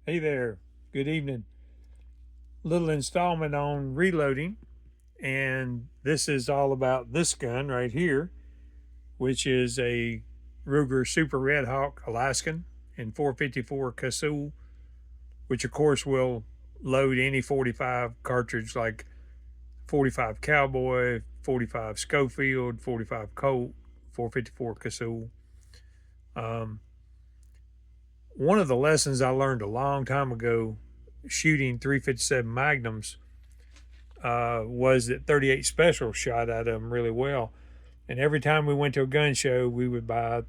Hey there, good evening. Little installment on reloading, and this is all about this gun right here, which is a Ruger Super Red Hawk Alaskan in 454 Casull, which of course will load any 45 cartridge like 45 Cowboy, 45 Schofield, 45 Colt, 454 Casull. Um, One of the lessons I learned a long time ago shooting 357 Magnums was that 38 Special shot at them really well. And every time we went to a gun show, we would buy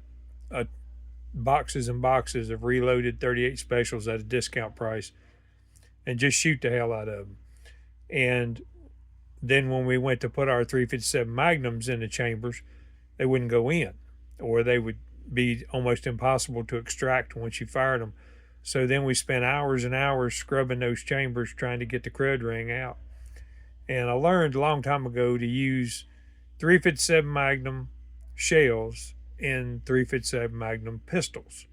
boxes and boxes of reloaded 38 Specials at a discount price and just shoot the hell out of them. And then when we went to put our 357 Magnums in the chambers, they wouldn't go in, or they would be almost impossible to extract once you fired them. So then we spent hours and hours scrubbing those chambers trying to get the crud ring out. And I learned a long time ago to use 357 Magnum shells in 357 Magnum pistols.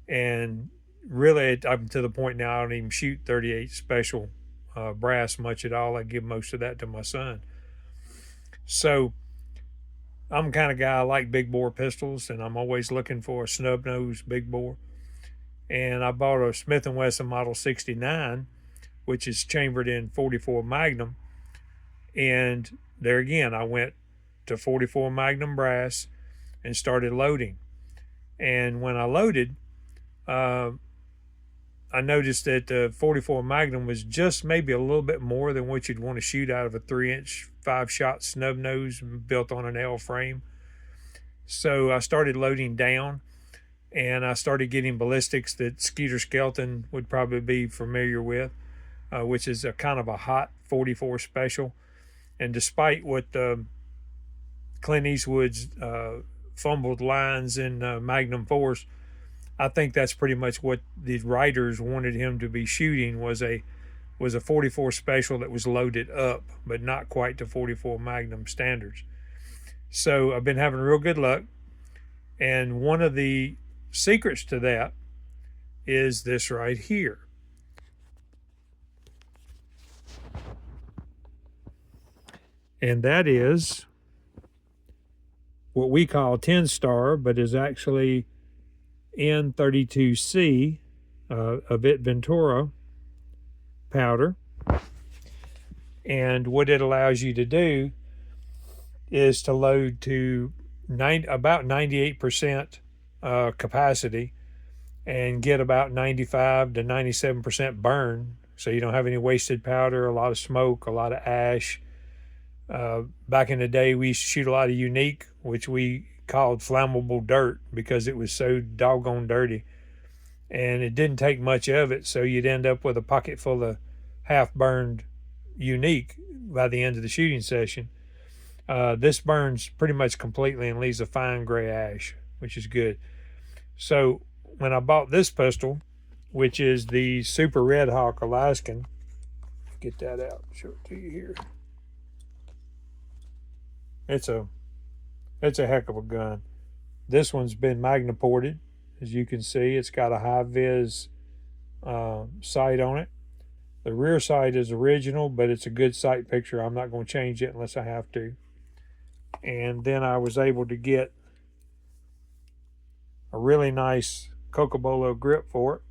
And really, I'm to the point now I don't even shoot 38 Special brass much at all. I give most of that to my son. So I'm the kind of guy I like big bore pistols, and I'm always looking for a snub nose big bore. And I bought a Smith & Wesson Model 69, which is chambered in 44 Magnum. And there again, I went to 44 Magnum brass and started loading. And when I loaded, I noticed that the 44 Magnum was just maybe a little bit more than what you'd want to shoot out of a 3-inch 5-shot snub nose built on an L frame. So I started loading down, and I started getting ballistics that Skeeter Skelton would probably be familiar with, which is a kind of a hot 44 Special. And despite what Clint Eastwood's fumbled lines in Magnum Force, I think that's pretty much what the writers wanted him to be shooting was a 44 Special that was loaded up, but not quite to 44 Magnum standards. So I've been having real good luck. And one of the secrets to that is this right here. And that is what we call 10 star, but is actually N32C of Vit Ventura powder. And what it allows you to do is to load to about 98% capacity and get about 95 to 97% burn. So you don't have any wasted powder, a lot of smoke, a lot of ash. Back in the day, we used to shoot a lot of unique, which we called flammable dirt because it was so doggone dirty. And it didn't take much of it, so you'd end up with a pocket full of half-burned unique by the end of the shooting session. This burns pretty much completely and leaves a fine gray ash, which is good. So when I bought this pistol, which is the Super Red Hawk Alaskan, get that out, show it to you here. It's a heck of a gun. This one's been magna-ported. As you can see, it's got a high-vis sight on it. The rear sight is original, but it's a good sight picture. I'm not going to change it unless I have to. And then I was able to get a really nice Cocobolo grip for it.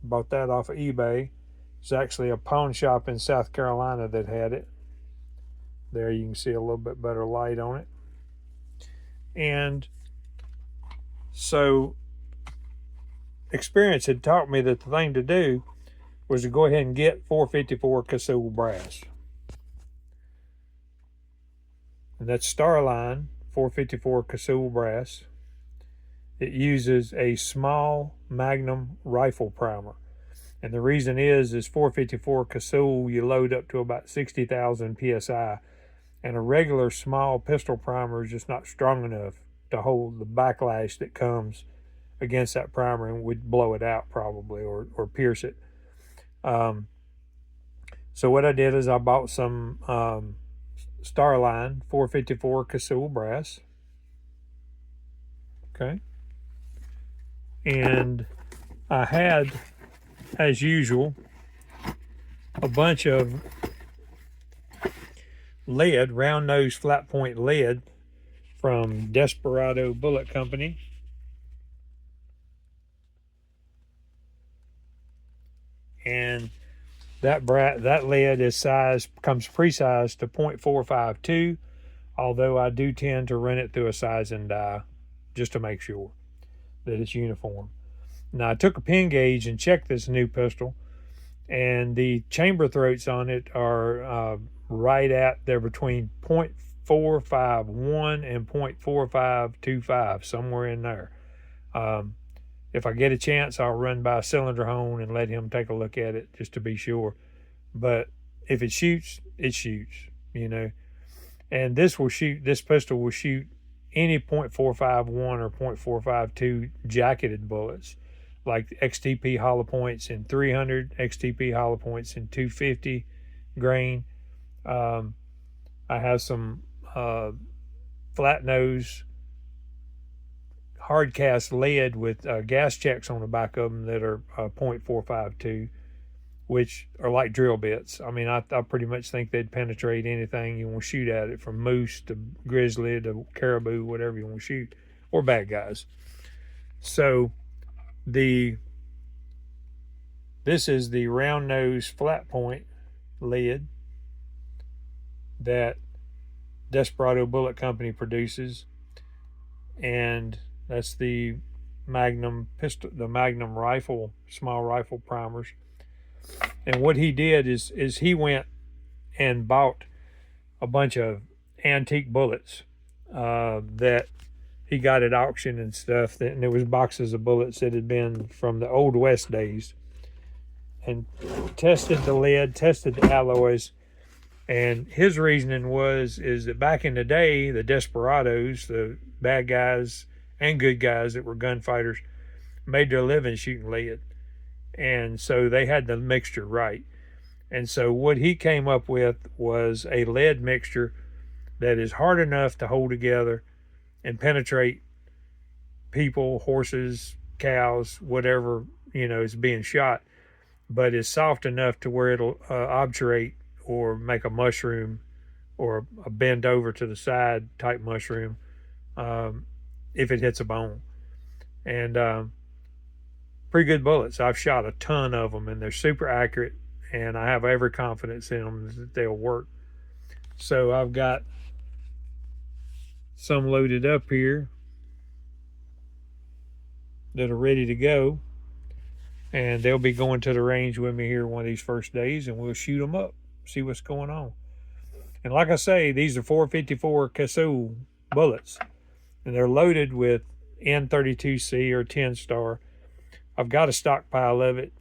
Bought that off of eBay. It's actually a pawn shop in South Carolina that had it. There you can see a little bit better light on it. And so experience had taught me that the thing to do was to go ahead and get 454 Casull brass. And that's Starline 454 Casull brass. It uses a small Magnum rifle primer. And the reason is 454 Casull, you load up to about 60,000 PSI. And a regular small pistol primer is just not strong enough to hold the backlash that comes against that primer and would blow it out probably or pierce it. So what I did is I bought some Starline 454 Casull brass. Okay. And I had as usual, a bunch of lead, round nose flat point lead from Desperado Bullet Company. And that lead is comes pre-sized to 0.452, although I do tend to run it through a sizing die just to make sure that it's uniform. Now, I took a pin gauge and checked this new pistol, and the chamber throats on it are they're between 0.451 and 0.4525, somewhere in there. If I get a chance, I'll run by a cylinder hone and let him take a look at it just to be sure. But if it shoots, it shoots, you know. And this pistol will shoot any .451 or .452 jacketed bullets, like XTP hollow points in 300, XTP hollow points in 250 grain. I have some flat nose hard cast lead with gas checks on the back of them that are .452, which are like drill bits. I mean, I pretty much think they'd penetrate anything you want to shoot at it, from moose to grizzly to caribou, whatever you want to shoot, or bad guys. So this is the round nose flat point lead that Desperado Bullet Company produces, and that's the Magnum pistol, the Magnum rifle, small rifle primers. And what he did is he went and bought a bunch of antique bullets that he got at auction and stuff. And there was boxes of bullets that had been from the Old West days, and tested the lead, tested the alloys. And his reasoning is that back in the day, the desperados, the bad guys and good guys that were gunfighters, made their living shooting lead. And so they had the mixture right. And so what he came up with was a lead mixture that is hard enough to hold together and penetrate people, horses, cows, whatever, is being shot, but is soft enough to where it'll obturate or make a mushroom or a bend over to the side type mushroom if it hits a bone. And pretty good bullets. I've shot a ton of them, and they're super accurate, and I have every confidence in them that they'll work. So I've got some loaded up here that are ready to go, and they'll be going to the range with me here one of these first days, and we'll shoot them up, see what's going on. And like I say, these are 454 Casu bullets, and they're loaded with N32C or 10 star. I've got a stockpile of it.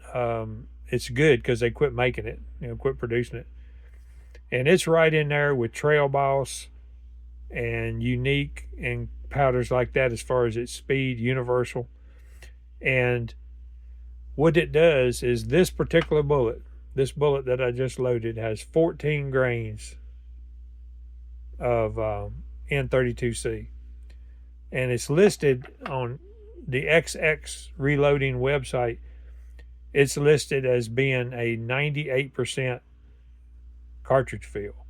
It's good because they quit making it, quit producing it. And it's right in there with Trail Boss and Unique and powders like that as far as its speed, universal. And what it does is this particular bullet, this bullet that I just loaded, has 14 grains of N32C. And it's listed on the XX Reloading website. It's listed as being a 98% cartridge fill,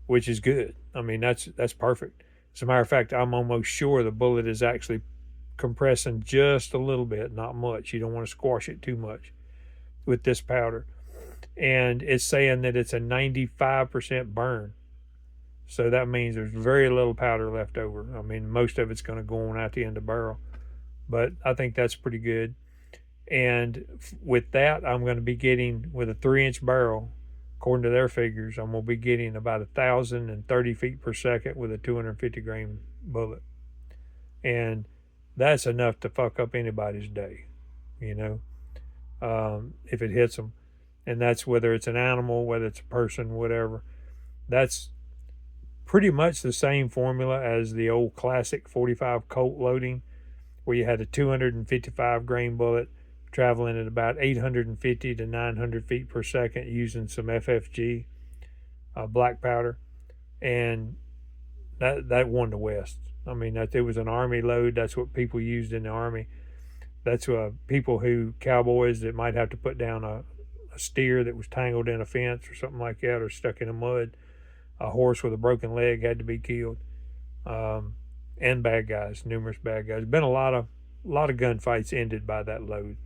which is good. I mean, that's perfect. As a matter of fact, I'm almost sure the bullet is actually compressing just a little bit, not much. You don't want to squash it too much with this powder. And it's saying that it's a 95% burn. So that means there's very little powder left over. I mean, most of it's going to go on out the end of the barrel. But I think that's pretty good. And with that, I'm going to be getting, with a 3-inch barrel, according to their figures, I'm going to be getting about 1,030 feet per second with a 250 grain bullet. And that's enough to fuck up anybody's day, if it hits them. And that's whether it's an animal, whether it's a person, whatever. That's pretty much the same formula as the old classic 45 Colt loading, where you had a 255 grain bullet traveling at about 850 to 900 feet per second using some FFG black powder, and that won the West. I mean, it was an Army load. That's what people used in the Army. That's people who, cowboys that might have to put down a steer that was tangled in a fence or something like that, or stuck in the mud. A horse with a broken leg had to be killed. Um, and bad guys, numerous bad guys. Been a lot of gunfights ended by that load.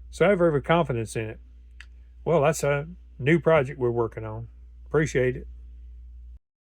So I have every confidence in it. Well, that's a new project we're working on. Appreciate it.